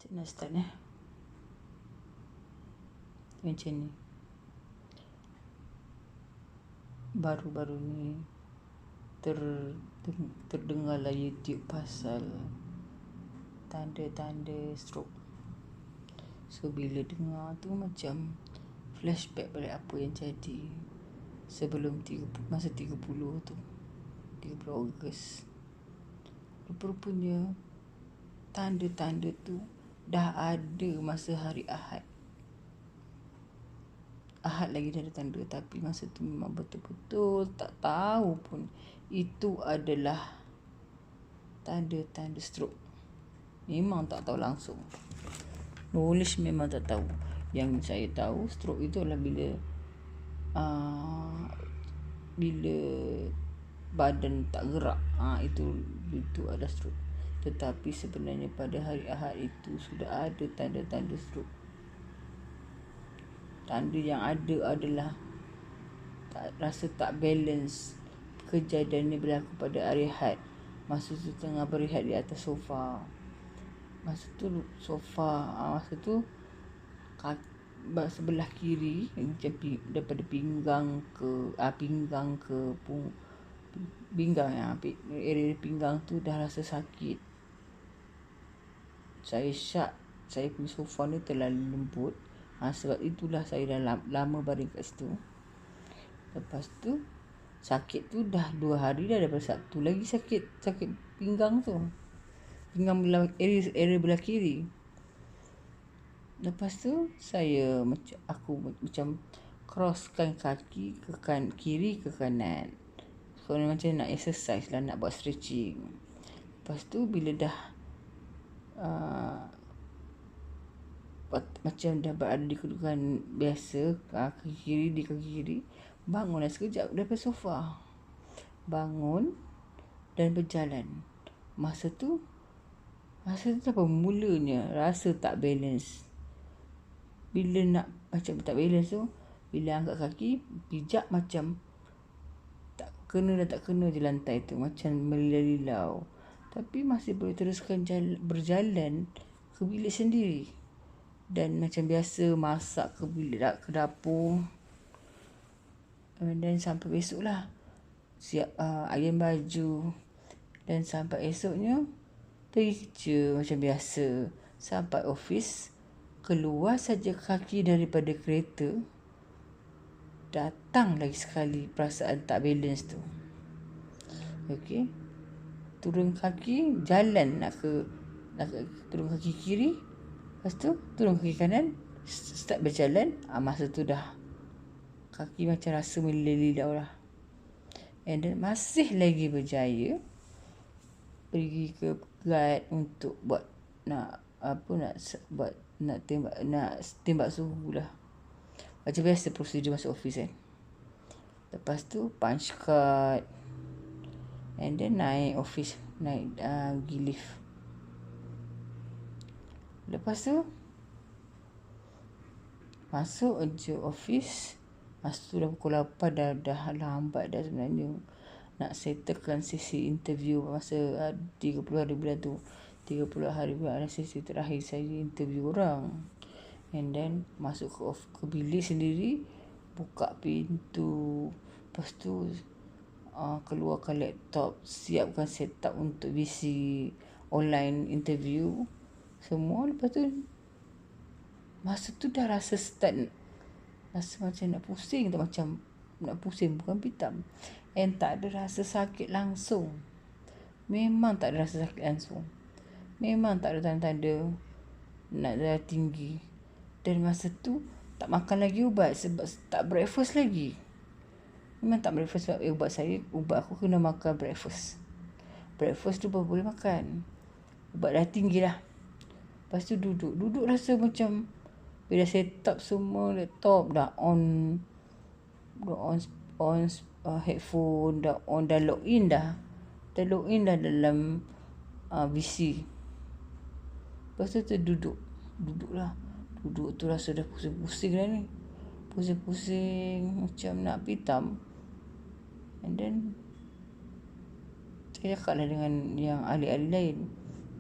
Macam mana start macam ni. Baru-baru ni terdengarlah YouTube pasal tanda-tanda stroke. So bila dengar tu macam flashback balik apa yang jadi sebelum masa 30 tu, 30 Ogos. Rupanya tanda-tanda tu dah ada masa hari Ahad lagi dah ada tanda, tapi masa tu memang betul-betul tak tahu pun itu adalah tanda-tanda stroke. Memang tak tahu langsung. Knowledge memang tak tahu. Yang saya tahu stroke itu adalah bila badan tak gerak, itu adalah stroke. Tetapi sebenarnya pada hari Ahad itu sudah ada tanda-tanda stroke. Tanda yang ada adalah rasa tak balance. Kejadian ini berlaku pada hari Ahad. Masa tu tengah berehat di atas sofa. Masa tu sebelah kiri daripada pinggang ke area pinggang tu dah rasa sakit. Saya punya sofa ni terlalu lembut. Sebab itulah saya dah lama baring kat situ. Lepas tu sakit tu dah 2 hari dah, daripada Sabtu lagi sakit pinggang tu. Pinggang area belah kiri. Lepas tu aku macam crosskan kaki ke kiri ke kanan. So macam nak exercise lah, nak buat stretching. Lepas tu bila dah macam dah berada di kedudukan biasa, kaki kiri, bangunlah sekejap daripada sofa. Bangun dan berjalan. Masa tu apa mulanya rasa tak balance. Bila nak macam tak balance tu, bila angkat kaki, pijak macam tak kena je lantai tu, macam melilau. Tapi masih boleh teruskan berjalan ke bilik sendiri. Dan macam biasa masak ke dapur. Dan sampai besok lah siap iron baju. Dan sampai esoknya pergi kerja macam biasa. Sampai office, keluar saja kaki daripada kereta, datang lagi sekali perasaan tak balance tu. Okey, turun kaki, jalan nak turun kaki kiri. Lepas tu turun kaki kanan, start berjalan. Masa tu dah kaki macam rasa melilau lah. And then masih lagi berjaya pergi ke guard untuk tembak suhu lah. Macam biasa prosedur masuk office kan. Lepas tu punch card, and then naik office, pergi lift. Lepas tu masuk je office. Masa tu dah pukul 8, dah lambat dah sebenarnya nak settlekan sesi interview. Masa 30 hari bulan tu, 30 hari bulan ada sesi terakhir saya interview orang. And then masuk ke bilik sendiri, buka pintu. Lepas tu keluarkan laptop, siapkan setup untuk visi online interview semua. Lepas tu masa tu dah rasa macam nak pusing tu, macam nak pusing, bukan pitam. And tak ada rasa sakit langsung. Memang tak ada rasa sakit langsung. Memang tak ada tanda-tanda nak darah tinggi. Dan masa tu tak makan lagi ubat sebab tak breakfast lagi. Memang tak breakfast sebab ubat aku kena makan breakfast. Breakfast tu baru boleh makan. Ubat dah tinggi lah. Lepas tu duduk rasa macam bila set up semua, laptop dah on headphone, dah login dah dalam VC. Lepas tu duduk tu rasa dah pusing-pusing dah ni. Pusing-pusing macam nak pitam. And then saya cakap lah dengan yang ahli-ahli lain,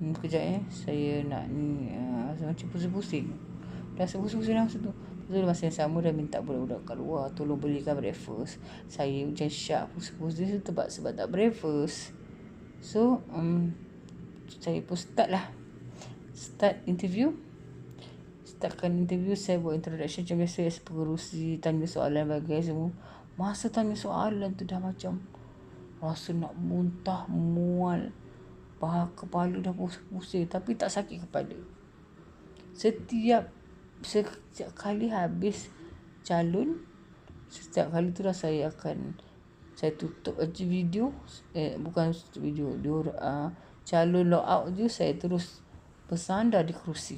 Kejap saya nak ni macam pusing-pusing. Dah pusing-pusing dah masa tu. Betul masa yang sama dah minta budak-budak kat luar tolong belikan breakfast. Saya macam syak pusing-pusing tu sebab tak breakfast. So saya pun start interview. Startkan interview, saya buat introduction macam biasa, pengerusi tanya soalan bagai semua. Masa tanya soalan tu dah macam rasa nak muntah, mual. Kepala dah pusing tapi tak sakit kepala. Setiap kali habis calon, setiap kali tu dah saya tutup aja video, bukan tutup video, calon log out je saya terus bersandar di kerusi.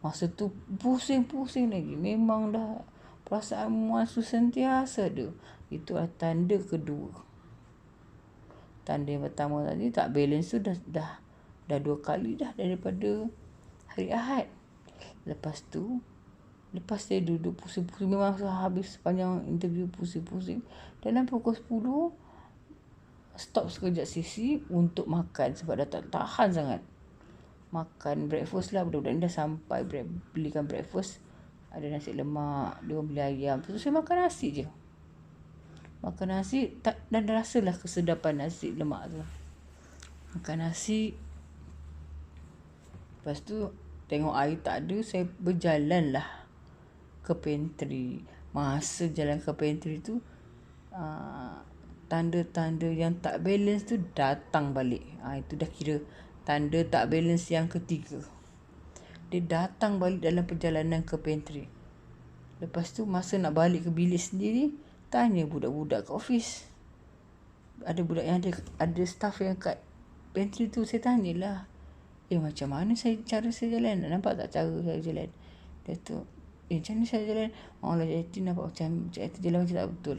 Masa tu pusing-pusing lagi, memang dah perasaan mual tu sentiasa ada. Itu adalah tanda kedua. Tanda yang pertama tadi tak balance tu dah 2 kali dah daripada hari Ahad. Lepas saya duduk pusing-pusing, memang habis sepanjang interview pusing-pusing. Dalam pukul 10 stop sekejap sesi untuk makan sebab dah tak tahan sangat. Makan breakfast lah, budak-budak ni dah sampai belikan breakfast. Ada nasi lemak, dia beli ayam. Terus saya makan nasi je. Makan nasi dan rasalah kesedapan nasi lemak tu. Makan nasi. Lepas tu tengok air tak ada, saya berjalan lah ke pantry. Masa jalan ke pantry tu tanda-tanda yang tak balance tu datang balik. Itu dah kira tanda tak balance yang ketiga. Dia datang balik dalam perjalanan ke pantry. Lepas tu masa nak balik ke bilik sendiri, tanya budak-budak kat office. Ada budak yang ada staff yang kat pantry tu, saya tanyalah, macam mana cara saya jalan? Nampak tak cara saya jalan? Dia tu, macam mana saya jalan? Allah Jati nampak macam jalan macam tak betul.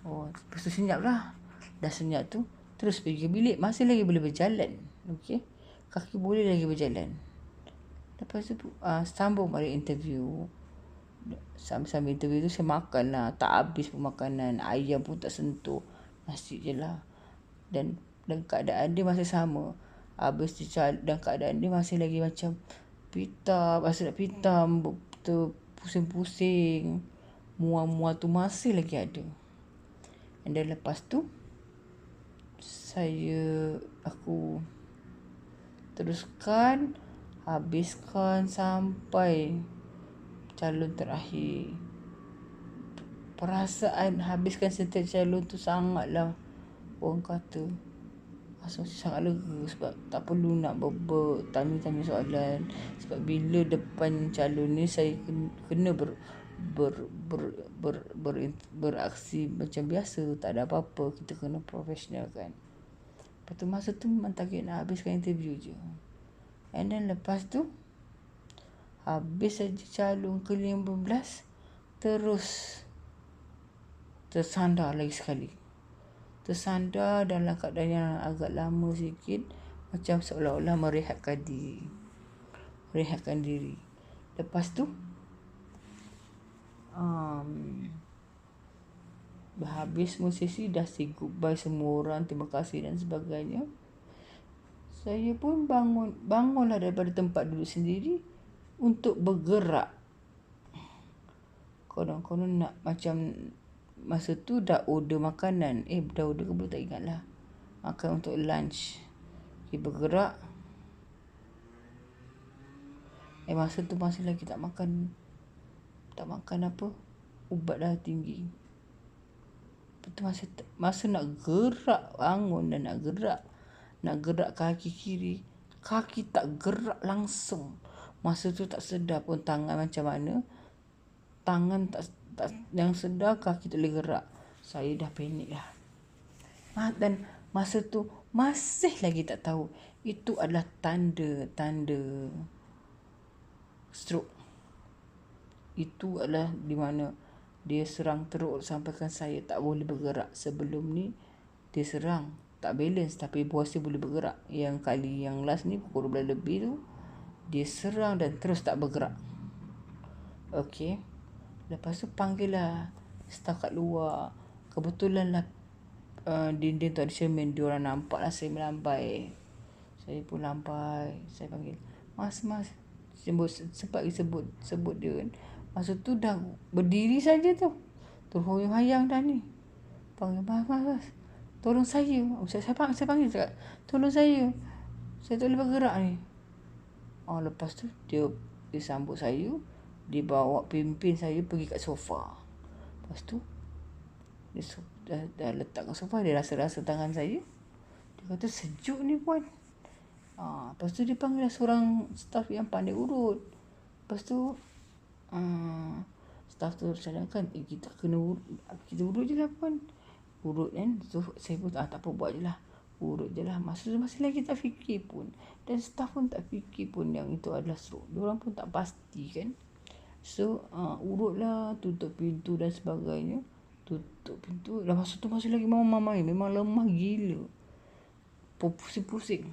Lepas tu senyap lah. Dah senyap tu, terus pergi ke bilik. Masih lagi boleh berjalan. Okey, kaki boleh lagi berjalan. Lepas tu sambung balik interview. Sambil interview tu saya makan lah. Tak habis pun makanan. Ayam pun tak sentuh. Nasi je lah. Dan keadaan dia masih sama. Habis dan keadaan dia masih lagi macam pitam. Rasa nak pitam. Pusing-pusing. Mual-mual tu masih lagi ada. Dan lepas tu aku teruskan. Habiskan sampai calon terakhir. Perasaan habiskan setiap calon tu sangatlah, orang kata, sangat lega sebab tak perlu nak tanya-tanya soalan. Sebab bila depan calon ni saya kena beraksi macam biasa, tak ada apa-apa, kita kena profesional kan. Lepas tu masa tu memang target nak habiskan interview je. And then lepas tu habis saja calon ke-15, terus tersandar lagi sekali. Tersandar dalam keadaan yang agak lama sikit, macam seolah-olah merehatkan diri. Lepas tu dah habis semua sesi, dah say goodbye semua orang, terima kasih dan sebagainya. Saya pun bangunlah daripada tempat duduk sendiri untuk bergerak. Konon-konon nak macam masa tu dah order makanan. Dah order ke belum tak ingat lah. Makan untuk lunch. Bergerak. Masa tu masih lagi tak makan apa. Ubat dah tinggi. Lepas tu masa nak gerak, bangun dan nak gerak kaki kiri, kaki tak gerak langsung. Masa tu tak sedar pun tangan macam mana. Tangan tak yang sedar, kaki tak boleh gerak. Saya dah panik lah. Dan masa tu masih lagi tak tahu itu adalah tanda stroke. Itu adalah di mana dia serang teruk sampaikan saya tak boleh bergerak. Sebelum ni dia serang tak balance tapi masih boleh bergerak. Yang kali yang last ni pukul 12 lebih tu dia serang dan terus tak bergerak. Okey. Lepas tu panggil lah staff kat luar. Kebetulan lah dinding tu ada cermin. Diorang nampak lah saya melambai. Saya pun lambai. Saya panggil, Mas. Sempat sebut dia kan. Masa tu dah berdiri saja tu. Terhoyang-hayang dah ni. Panggil, Mas. Tolong saya. Saya panggil cakap, tolong saya. Saya tak boleh bergerak ni. Lepas tu dia sambut saya. Dia bawa pimpin saya pergi kat sofa. Lepas tu dia dah letak kat sofa. Dia rasa-rasa tangan saya. Dia kata, sejuk ni puan. Lepas tu dia panggil seorang staff yang pandai urut. Lepas tu staff tu cadangkan, kita kena urut je lah puan. Urut kan. So saya pun tak apa, buat je lah. Urut je lah. Masih lagi tak fikir pun. Dan staff pun tak fikir pun yang itu adalah stroke. Diorang pun tak pasti kan. So urut lah, tutup pintu dan sebagainya. Tutup pintu. Dah masa tu masih lagi mama memang lemah gila. Pusing-pusing.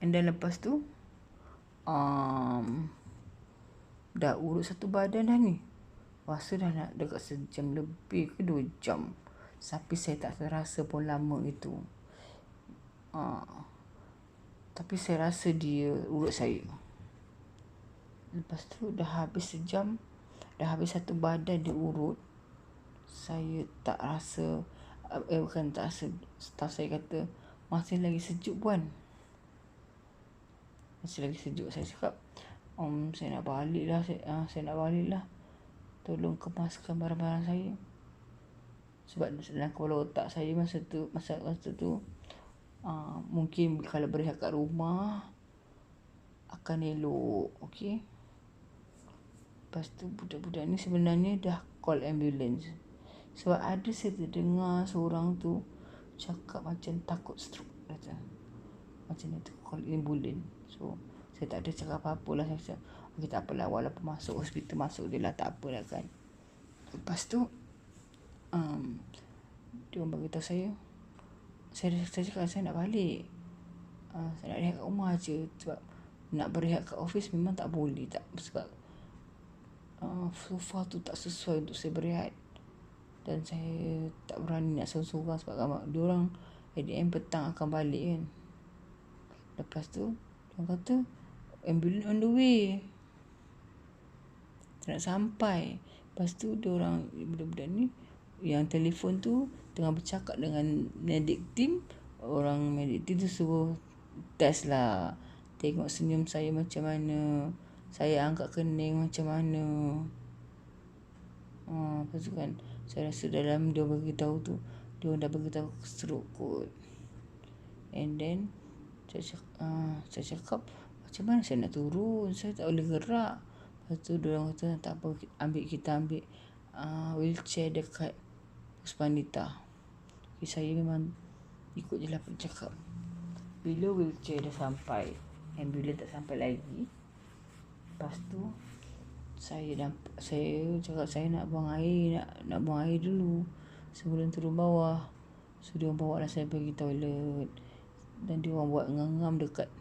And then lepas tu dah urut satu badan dah ni. Rasa dah nak dekat sejam lebih ke 2 jam. Tapi saya tak terasa pun lama itu. Tapi saya rasa dia urut saya. Lepas tu dah habis sejam. Dah habis satu badan dia urut. Saya tak rasa, bukan tak rasa. Staff saya kata, masih lagi sejuk puan. Masih lagi sejuk. Saya cakap, saya nak balik lah. Saya nak balik lah. Tolong kemaskan barang-barang saya. Sebab dalam kepala otak saya masa tu mungkin kalau berehat kat rumah akan elok. Okey. Lepas tu budak-budak ni sebenarnya dah call ambulance. Sebab ada saya terdengar seorang tu cakap macam takut stroke. Kata macam itu, call ambulance. So saya tak ada cakap apa-apa lah. Saya cakap, okay, tak apalah, walaupun masuk hospital, masuk je lah, tak apalah kan. Lepas tu dia orang beritahu saya cakap saya nak balik. Saya nak rehat kat rumah je. Sebab nak berehat kat office memang tak boleh. Sebab sofa tu tak sesuai untuk saya berehat. Dan saya tak berani nak sorang-sorang sebab diorang at the end petang akan balik kan. Lepas tu diorang kata ambulance on the way, tak nak sampai. Lepas tu diorang, budak-budak ni yang telefon tu tengah bercakap dengan medic team. Orang medic team tu suruh test lah, tengok senyum saya macam mana, saya angkat kening macam mana. Lepas tu kan saya rasa dalam dia beritahu tu, dia dah beritahu stroke kot. And then saya cakap, macam mana saya nak turun, saya tak boleh gerak. Lepas tu dia orang kata tak apa, kita ambil wheelchair dekat Puspanita. Saya memang ikut je lah cakap. Bila wheelchair dah sampai, ambulans tak sampai lagi. Lepas tu saya cakap saya nak buang air, nak buang air dulu sebelum turun bawah. So dia orang bawa lah saya pergi toilet. Dan dia orang buat ngam-ngam dekat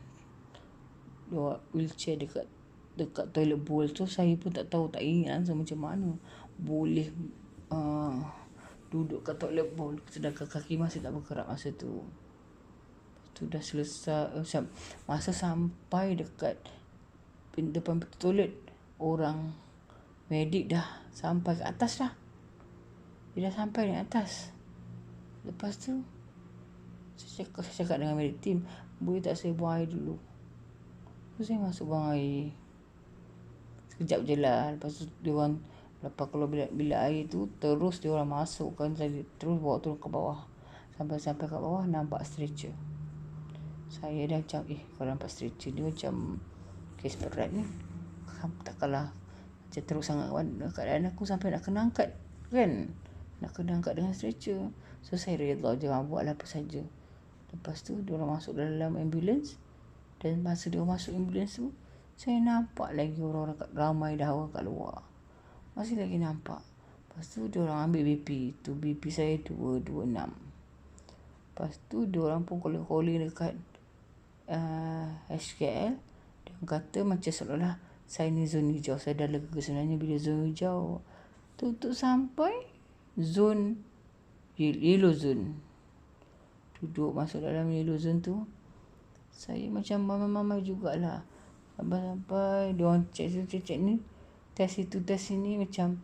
wheelchair dekat toilet bowl tu. Saya pun tak tahu, tak ingat macam mana boleh duduk kat toilet bowl sedangkan kaki masih tak bergerak masa tu. Tu dah selesai. Masa sampai dekat depan toilet, orang medik dah sampai ke atas dah. Dia dah sampai di atas. Lepas tu saya cakap dengan medik team, boleh tak saya buang air dulu? So saya masuk buang air. Sekejap je lah. Lepas tu diorang, lepas kalau bila air tu terus diorang masukkan saya, terus bawa turun ke bawah. Sampai kat bawah nampak stretcher. Saya dah macam kalau nampak stretcher ni macam kes berat ni, takkanlah macam teruk sangat keadaan aku sampai nak kena angkat kan. Nak kena angkat dengan stretcher. So saya redha je, buatlah apa saja. Lepas tu diorang masuk dalam ambulans. Dan masa diorang masuk ambulans tu, saya nampak lagi orang-orang ramai dah orang kat luar. Masih lagi nampak. Lepas tu diorang ambil BP. Tu BP saya 226. Lepas tu diorang pun calling dekat HKL. Dia kata macam seolah-olah saya ni zon hijau. Saya dah lega sebenarnya bila zon hijau tutup sampai zon yellow zone. Duduk masuk dalam yellow zone tu, Saya macam mama-mama jugalah. Sampai-sampai diorang cek ni, test itu test ini macam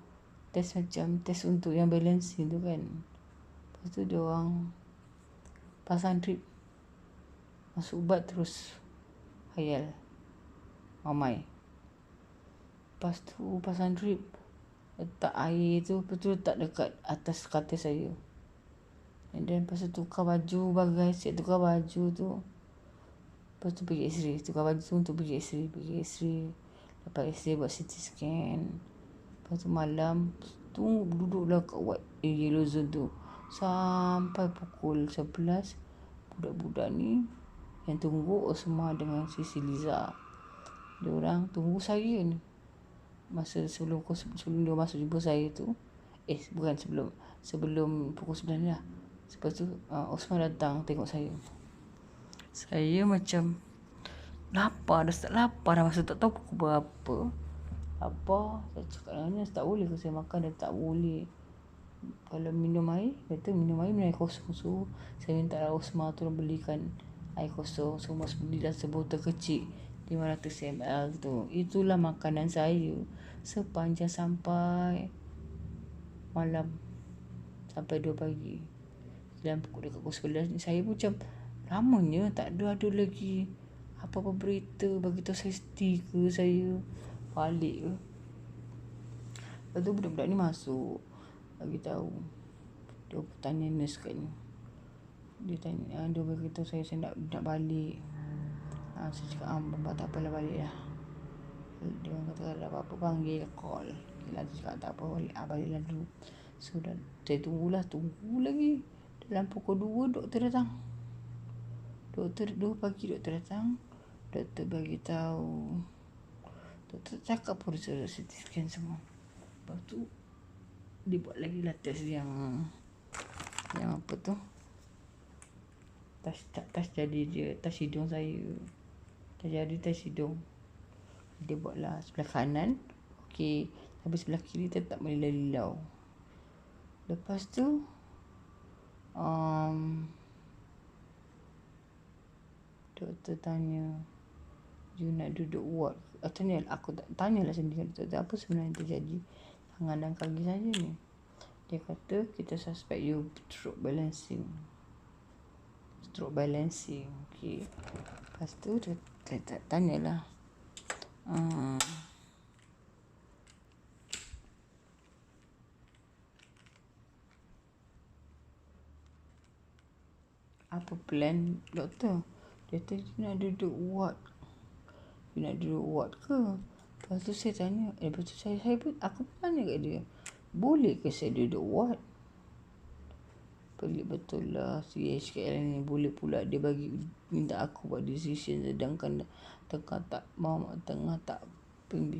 test untuk yang balancing tu kan. Lepas tu diorang pasang drip, masuk ubat terus hayal mamai. Lepas tu pasang drip, letak air tu, lepas tu letak dekat atas katil saya. And then lepas tu tukar baju, bagai siap tukar baju tu. Lepas tu pergi X-ray, tukar baju tu untuk pergi X-ray. Dapat X-ray buat CT scan. Lepas tu malam, duduklah kat yellow zone tu. Sampai pukul 11, budak-budak ni yang tunggu Osma dengan Sisi Liza, diorang tunggu saya ni. Masa sebelum dia masuk jumpa saya tu, bukan sebelum pukul 9 lah. Lepas tu Osman datang tengok saya. Saya macam lapar dah masa tak tahu pukul berapa. Saya cakap dengan dia tak boleh ke saya makan, dia tak boleh. Kalau minum air, kata minum air kosong. So saya minta Osman tu belikan air kosong. So mas belilah sebotol kecil 500 ml tu. Itulah makanan saya sepanjang sampai malam, sampai 2 pagi. Dan pukul dekat pukul 11 ni saya pun macam lamanya tak ada lagi apa-apa berita bagi tahu saya, stiker saya balik ke. Lepas tu budak-budak ni masuk bagi tahu. Dia tanya nurse kat ni. Dia tanya, dia bagi tahu saya nak balik. Saya cakap bapak tak apalah balik lah. Dia kata kalau apa-apa panggil call. Dia cakap tak apa, baliklah dulu. So saya tunggu lagi. Dalam pukul 2 doktor datang. 2 pagi doktor datang. Doktor bagi tahu. Doktor cakap pun suruh CT scan semua. Lepas tu dia buat lagi lah test yang apa tu? Tas jadi dia, tas hidung saya. Tak jadi tas hidung. Dia buatlah sebelah kanan. Okey, tapi sebelah kiri tetap melilau. Lepas tu doktor tanya, you nak duduk ward? Aku tak tanyalah sendiri doktor, apa sebenarnya terjadi tangan dan kaki saya ni. Dia kata kita suspect you stroke balancing. Okey. Lepas tu dia tanyalah, apa plan doktor? Dia kata you nak duduk ward ke? Lepas tu saya tanya, lepas tu aku tanya kat dia, boleh ke saya duduk ward? Pelik betul lah si HKL ni, boleh pula dia minta aku buat decision, sedangkan tengah tak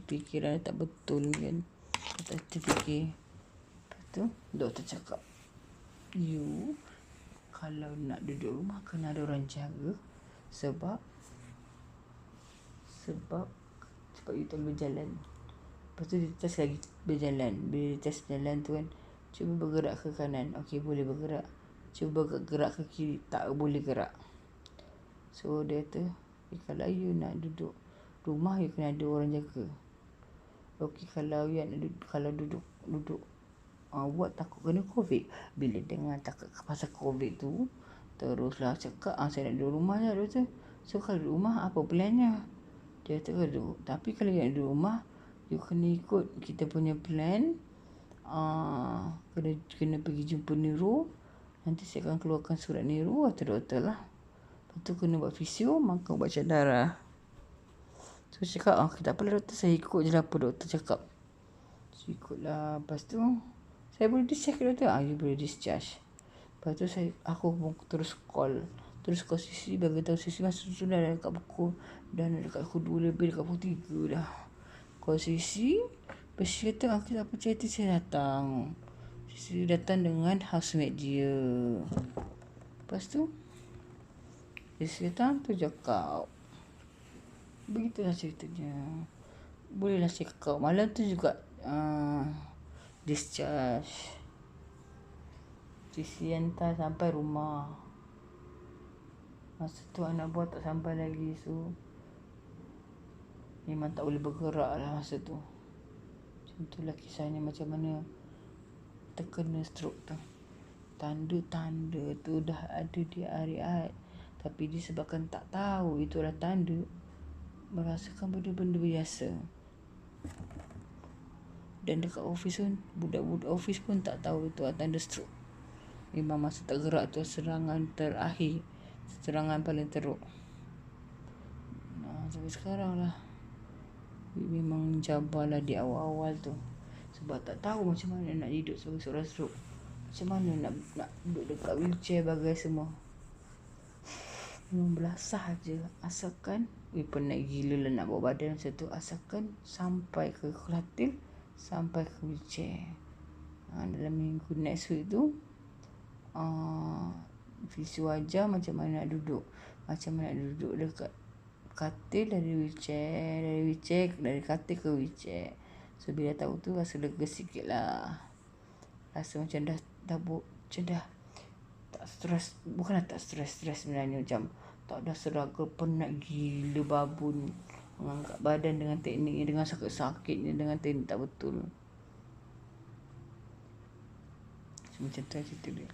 fikiran tak betul kan. Tak terfikir. Lepas tu doktor cakap, you kalau nak duduk rumah kena ada orang jaga, sebab you tak berjalan. Lepas tu dia test lagi berjalan. Bila dia test berjalan tu kan, cuba bergerak ke kanan, okey boleh bergerak. Cuba gerak ke kiri, tak boleh gerak. So dia kata, kalau you nak duduk rumah, you kena ada orang jaga. Okey, kalau you nak duduk buat takut kena COVID. Bila dengar takut pasal COVID tu, teruslah cakap, saya nak duduk rumah je doktor. So kalau duduk rumah, apa plannya? Dia kata duduk. Tapi kalau you nak duduk rumah, you kena ikut kita punya plan. Kena pergi jumpa neuro. Nanti saya akan keluarkan surat neuro atau doktor lah. Lepas tu kena buat fisio, makan ubat cadar darah. So cakap, tak apalah doktor, saya ikut je lah apa doktor cakap. So ikutlah. Lepas tu saya boleh discharge doktor. You boleh discharge. Lepas tu aku pun terus call Sisi, bagi tahu Sisi masuk sudah dekat pukul, dan dekat pukul 2 lebih, dekat pukul 3 dah. Call Sisi, Sisi kata tak apa cerita, saya datang. Sisi datang dengan housemate dia. Lepas tu Sisi datang tu cakap, begitulah ceritanya. Bolehlah cakap malam tu juga discharge. Sisi hantar sampai rumah. Masa tu anak buah tak sampai lagi. So memang tak boleh bergerak lah masa tu. Macam tu lah kisahnya macam mana terkena stroke tu. Tanda-tanda tu dah ada di hari-hari, tapi disebabkan tak tahu itulah tanda, merasakan benda-benda biasa. Dan dekat office pun, budak-budak office pun tak tahu itu tanda stroke. Memang masa tak gerak tu serangan terakhir, serangan paling teruk. Sampai sekarang lah memang mencabarlah di awal-awal tu. Sebab tak tahu macam mana nak hidup sebagai seorang stroke. Macam mana nak duduk dekat wheelchair bagai semua. Memang belasah je. Asalkan penat gila lah nak bawa badan macam tu. Asalkan sampai ke katil, sampai ke wheelchair. Dalam minggu next week tu visio ajar macam mana nak duduk. Macam mana nak duduk dekat katil, dari katil ke wheelchair. So bila tahu tu rasa lega sikit lah. Rasa macam dah macam dah tak stres. Bukanlah tak stres sebenarnya, macam tak ada struggle penat gila babun mengangkat badan dengan tekniknya, dengan sakit-sakitnya, dengan teknik tak betul. Macam tu cerita dia.